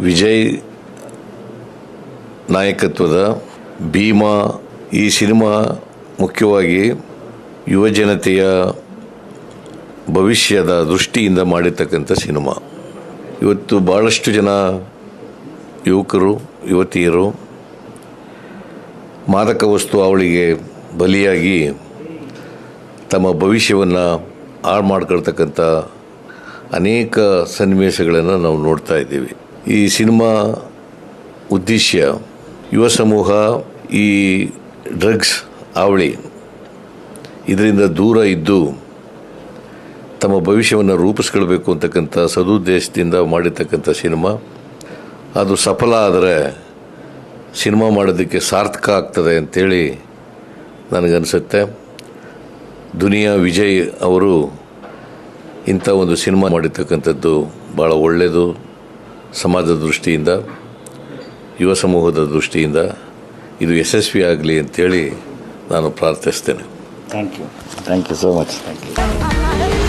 ವಿಜಯ್ ನಾಯಕತ್ವದ ಭೀಮಾ ಈ ಸಿನಿಮಾ ಮುಖ್ಯವಾಗಿ ಯುವಜನತೆಯ ಭವಿಷ್ಯದ ದೃಷ್ಟಿಯಿಂದ ಮಾಡಿರ್ತಕ್ಕಂಥ ಸಿನಿಮಾ. ಇವತ್ತು ಭಾಳಷ್ಟು ಜನ ಯುವಕರು ಯುವತಿಯರು ಮಾದಕ ವಸ್ತು ಅವಳಿಗೆ ಬಲಿಯಾಗಿ ತಮ್ಮ ಭವಿಷ್ಯವನ್ನು ಹಾಳು ಮಾಡ್ಕೊಳ್ತಕ್ಕಂಥ ಅನೇಕ ಸನ್ನಿವೇಶಗಳನ್ನು ನಾವು ನೋಡ್ತಾ ಇದ್ದೀವಿ. ಈ ಸಿನಿಮಾ ಉದ್ದೇಶ ಯುವ ಸಮೂಹ ಈ ಡ್ರಗ್ಸ್ ಅವಳಿ ಇದರಿಂದ ದೂರ ಇದ್ದು ತಮ್ಮ ಭವಿಷ್ಯವನ್ನು ರೂಪಿಸ್ಕೊಳ್ಬೇಕು ಅಂತಕ್ಕಂಥ ಸದುದ್ದೇಶದಿಂದ ಮಾಡಿರ್ತಕ್ಕಂಥ ಸಿನಿಮಾ. ಅದು ಸಫಲ ಆದರೆ ಸಿನಿಮಾ ಮಾಡೋದಕ್ಕೆ ಸಾರ್ಥಕ ಆಗ್ತದೆ ಅಂಥೇಳಿ ನನಗನ್ಸುತ್ತೆ. ದುನಿಯಾ ವಿಜಯ್ ಅವರು ಇಂಥ ಒಂದು ಸಿನಿಮಾ ಮಾಡಿರ್ತಕ್ಕಂಥದ್ದು ಭಾಳ ಒಳ್ಳೆಯದು. ಸಮಾಜದ ದೃಷ್ಟಿಯಿಂದ, ಯುವ ಸಮೂಹದ ದೃಷ್ಟಿಯಿಂದ ಇದು ಯಶಸ್ವಿ ಆಗಲಿ ಅಂಥೇಳಿ ನಾನು ಪ್ರಾರ್ಥಿಸ್ತೇನೆ. Thank you so much. Thank you.